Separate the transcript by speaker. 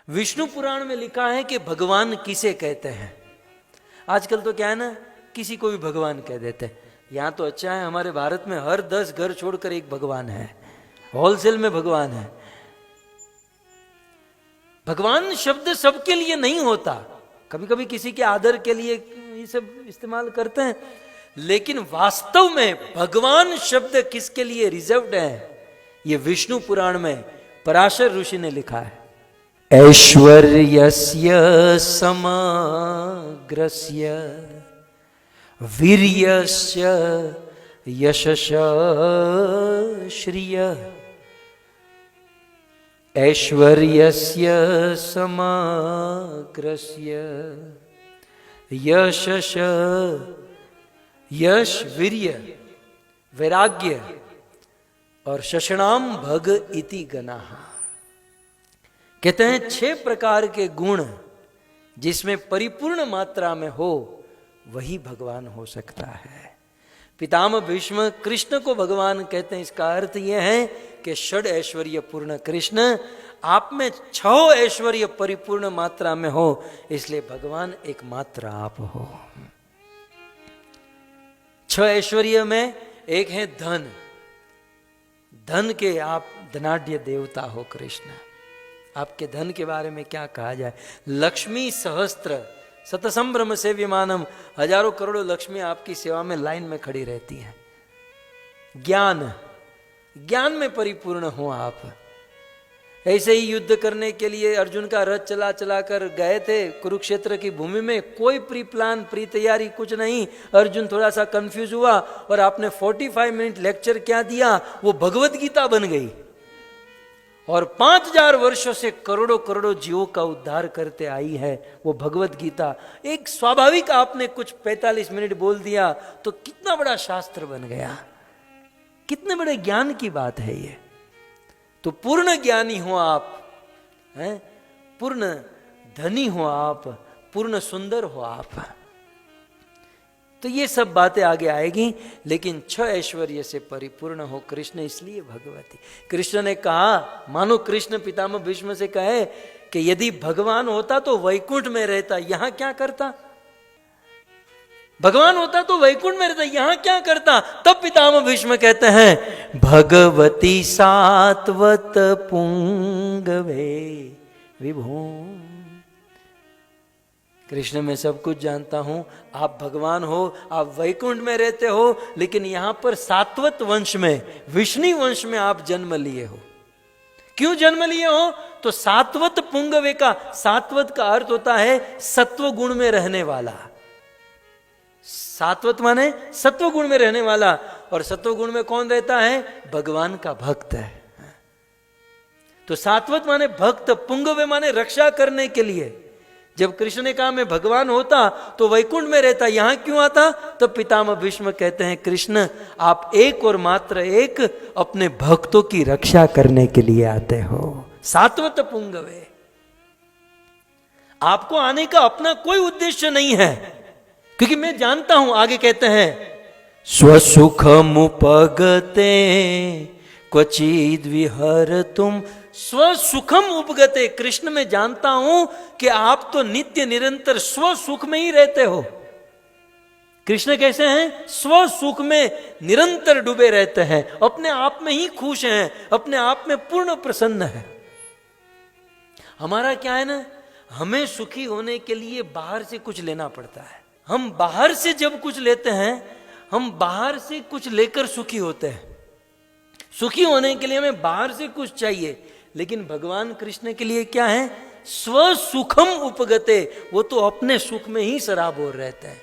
Speaker 1: विष्णु पुराण में लिखा है कि भगवान किसे कहते हैं। आजकल तो क्या है ना, किसी को भी भगवान कह देते हैं। यहां तो अच्छा है, हमारे भारत में हर 10 घर छोड़कर एक भगवान है, होलसेल में भगवान है। भगवान शब्द सबके लिए नहीं होता, कभी कभी किसी के आदर के लिए ये सब इस्तेमाल करते हैं, लेकिन वास्तव में भगवान शब्द किसके लिए रिजर्व्ड है, ये विष्णु पुराण में पराशर ऋषि ने लिखा है। ऐश्वर्यस्य समग्रस्य वीर्यस्य यशस्य श्रियः। ऐश्वर्यस्य समग्रस्य यशस्य, यश वीर्य वैराग्य और शशणाम भग इति गणाः। कहते हैं 6 प्रकार के गुण जिसमें परिपूर्ण मात्रा में हो वही भगवान हो सकता है। पितामह भीष्म कृष्ण को भगवान कहते हैं। इसका अर्थ यह है कि षड ऐश्वर्य पूर्ण कृष्ण, आप में 6 ऐश्वर्य परिपूर्ण मात्रा में हो, इसलिए भगवान एकमात्र आप हो। 6 ऐश्वर्य में एक है धन, धन के आप धनाढ्य देवता हो कृष्ण। आपके धन के बारे में क्या कहा जाए। लक्ष्मी सहस्त्र शतसंभ्रम से विमानम, हजारों करोड़ों लक्ष्मी आपकी सेवा में लाइन में खड़ी रहती हैं। ज्ञान, ज्ञान में परिपूर्ण हो आप। ऐसे ही युद्ध करने के लिए अर्जुन का रथ चला चला कर गए थे कुरुक्षेत्र की भूमि में, कोई प्री प्लान प्री तैयारी कुछ नहीं। अर्जुन थोड़ा सा कंफ्यूज हुआ और आपने 45 मिनट लेक्चर क्या दिया, वो भगवत गीता बन गई और 5000 वर्षों से करोड़ों करोड़ों जीवों का उद्धार करते आई है वो भगवत गीता। एक स्वाभाविक आपने कुछ 45 मिनट बोल दिया तो कितना बड़ा शास्त्र बन गया, कितने बड़े ज्ञान की बात है ये। तो पूर्ण ज्ञानी हो आप, हैं, पूर्ण धनी हो आप, पूर्ण सुंदर हो आप। तो ये सब बातें आगे आएगी, लेकिन 6 ऐश्वर्य से परिपूर्ण हो कृष्ण, इसलिए भगवती। कृष्ण ने कहा, मानो कृष्ण पितामह भीष्म से कहे कि यदि भगवान होता तो वैकुंठ में रहता, यहां क्या करता। भगवान होता तो वैकुंठ में रहता, यहां क्या करता। तब पितामह भीष्म कहते हैं, भगवती सात्वत पुंगवे विभू। कृष्ण मैं सब कुछ जानता हूं, आप भगवान हो, आप वैकुंठ में रहते हो, लेकिन यहां पर सात्वत वंश में, विष्णु वंश में आप जन्म लिए हो। क्यों जन्म लिए हो, तो सात्वत पुंगवे का, सात्वत का अर्थ होता है सत्व गुण में रहने वाला। सात्वत माने सत्व गुण में रहने वाला, और सत्व गुण में कौन रहता है, भगवान का भक्त है। तो सात्वत माने भक्त, पुंगवे माने रक्षा करने के लिए। जब कृष्ण ने कहा मैं भगवान होता तो वैकुंठ में रहता, यहां क्यों आता। तो पितामह भीष्म कहते हैं, कृष्ण आप एक और मात्र एक अपने भक्तों की रक्षा करने के लिए आते हो। सात्वत पुंगवे, आपको आने का अपना कोई उद्देश्य नहीं है, क्योंकि मैं जानता हूं, आगे कहते हैं, स्वसुखमुपगते क्वचिद विहरतुम स्वसुखम उपगते। कृष्ण में जानता हूं कि आप तो नित्य निरंतर स्वसुख में ही रहते हो। कृष्ण कैसे हैं, स्वसुख में निरंतर डूबे रहते हैं, अपने आप में ही खुश हैं, अपने आप में पूर्ण प्रसन्न है। हमारा क्या है ना, हमें सुखी होने के लिए बाहर से कुछ लेना पड़ता है। हम बाहर से जब कुछ लेते हैं, हम बाहर से कुछ लेकर सुखी होते हैं। सुखी होने के लिए हमें बाहर से कुछ चाहिए, लेकिन भगवान कृष्ण के लिए क्या है, स्वसुखम उपगते, वो तो अपने सुख में ही सराबोर रहते हैं।